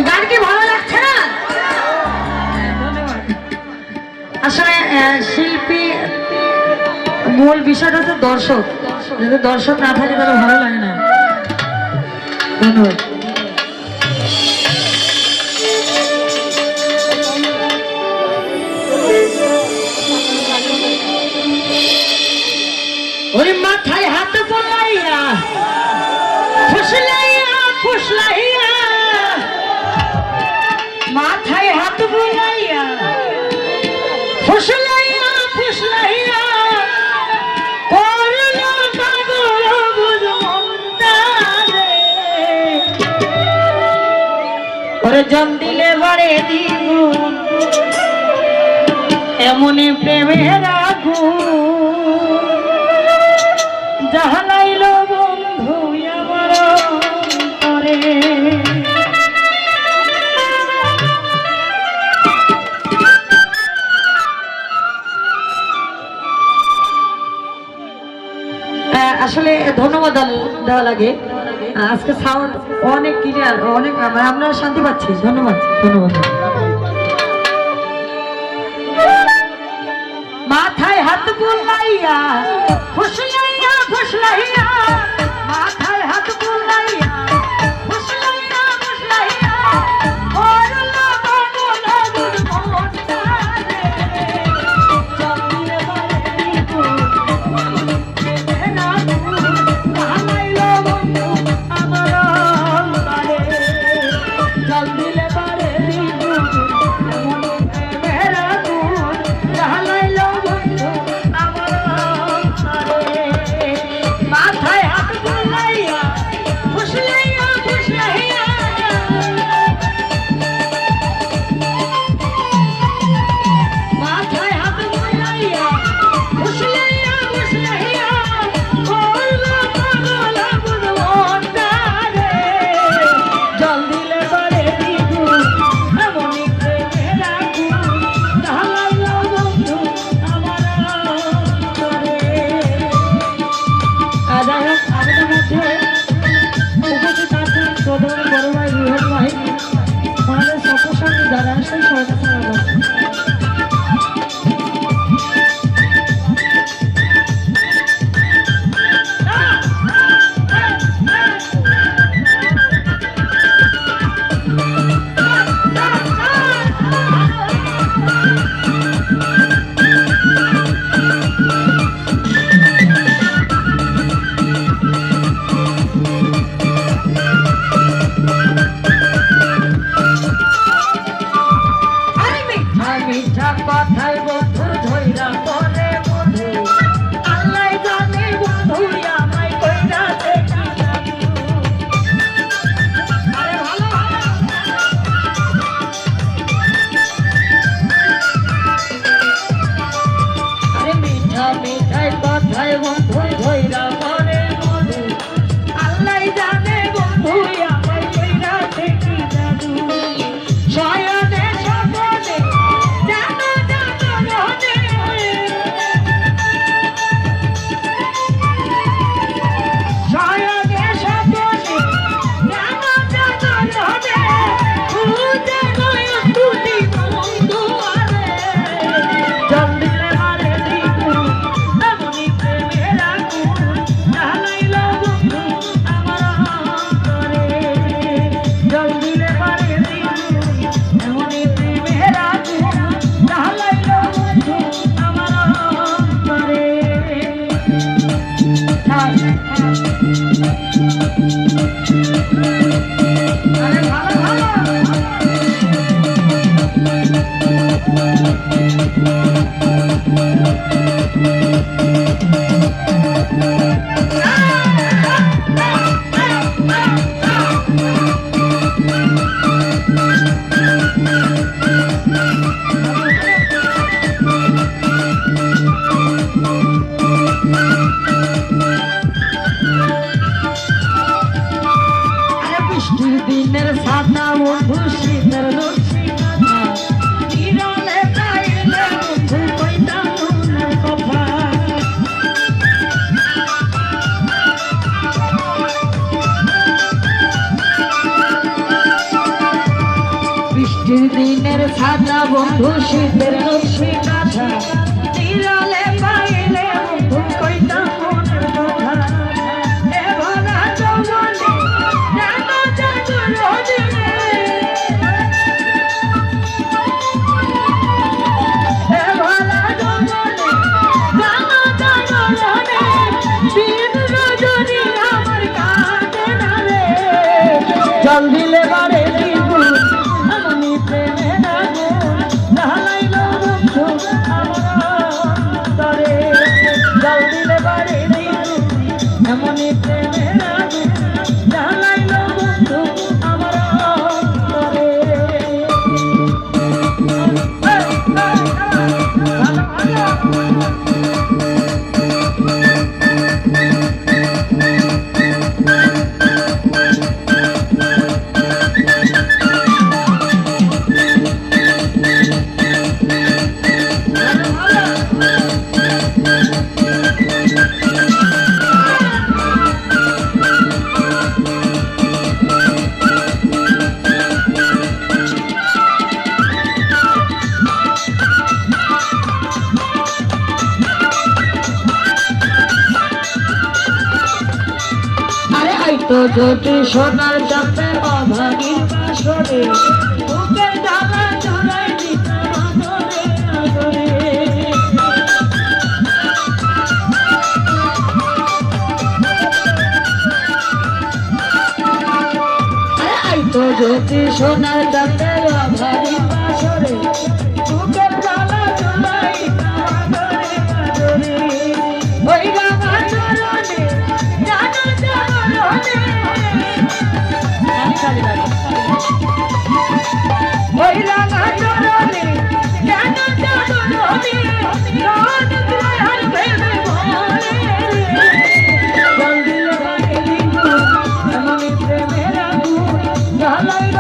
গান কি ভালো লাগছে না? আসলে শিল্পী মূল বিষয়টা হচ্ছে দর্শক, যদি দর্শক না থাকে তাহলে ভালো লাগে না। ধন্যবাদ। ওরে মাথায় হাত বলাইয়া ফুসলাইয়া ফুসলাইয়া, মাথায় হাত বলাইয়া ফুসলাইয়া ফুসলাইয়া করলো পাগল বুঝমনটা রে। ওরে জন দিলে বাড়ে দ্বিগুণ এমনই প্রেমের আগুন জাহালাইল বন্ধু আমার অন্তরে। আসলে ধন্যবাদ দেওয়া লাগে, আজকে সাউন্ড অনেক ক্লিয়ার, অনেক আমরা শান্তি পাচ্ছি। ধন্যবাদ ধন্যবাদ। মাথায় হাত বুলাইয়া ফুসলাইয়া ফুসলাইয়া, মাথায় হাত বুলাইয়া ফুসলাইয়া ফুসলাইয়া করলো পাগল বুঝমনটা রে। চন্দ্রে বাড়ি দ্বিগুণ জাহালাইল বন্ধু আমার অন্তরে। জল দিলে বাড়ে দ্বিগুণ এমনই প্রেমের আগুন জাহালাইল বন্ধু আমার অন্তরে। মাথায় হাত বুলাইয়া ফুসলাইয়া ফুসলাইয়া, মাথায় হাত বুলাইয়া ফুসলাইয়া ফুসলাইয়া করলো পাগল বুঝমনটা রে। জল দিলে বাড়ে দ্বিগুণ এমনই প্রেমের আগুন জাহালাইল বন্ধু আমার অন্তরে। যাই হোক, আমাদের মধ্যে উপস্থিত আছেন চৌধুরী বড় ভাই রুহেল ভাই, আমাদের সফরসঙ্গী যারা সেই সরকার। মিঠা কথায় বন্ধু ধইরা পরে বন্ধু আল্লাহ জানে বন্ধু আমায় কইরাছে কি জাদু। আরে ভালো আরে মিঠা মিঠাই কথায় বন্ধু ধইরা পরে বন্ধু আল্লাহ জানে বন্ধু আমায় কইরাছে কি জাদু। শয়নে স্বপ্নে জানো জানো রনে, শয়নে স্বপ্নে জানো জানো রনে খুঁজে নয় তুলি বন্ধু আরে। জল দিলে বাড়ে দ্বিগুণ এমনই প্রেমের আগুন জাহালাইল বন্ধু আমার অন্তরে। জল দিলে বাড়ে দ্বিগুণ এমনই প্রেমের আগুন জাহালাইল বন্ধু আমার অন্তরে। আরে ভালো ভালো। আরে বৃষ্টির দিনের সাদা বন্ধু শীতের লক্ষ্মী কথা বিরলে গাইলে বন্ধু কইতা মনের কথা। দিনের সাদা বন্ধু শীতের রশ্মি কাঁথা নিরালে পাইলে বন্ধু কইতা মনের কথা এ ভরা যৌবনে জানো জাগো রজনী এ ভরা যৌবনে জানো জাগো রজনী দিন রজনী আমার কাঁদে না রে জল দিলে বাড়ে দিব আমি প্রেমের আগুন জ্বালাইল বন্ধু আমার তরে জল দিলে বাড়ে দিব এমনি প্রেমের আগুন জ্বালাইল বন্ধু আমার তরে তো যদি সোনার চাপের অভাগীর বাসরে বুকের জ্বালা জড়াই দিতে আদরে আদরে তো যদি সোনার চাপের অভাগীর বাসরে বুকের জ্বালা জড়াই আদরে আদরে ওই রাঙা চরণে জানো চরণে ওই রাঙা চরণে জানো চরণে রাত আর প্রেমে ভরে জল দিলে বাড়ি দিব এমনি প্রেমের আগুন জ্বালাইল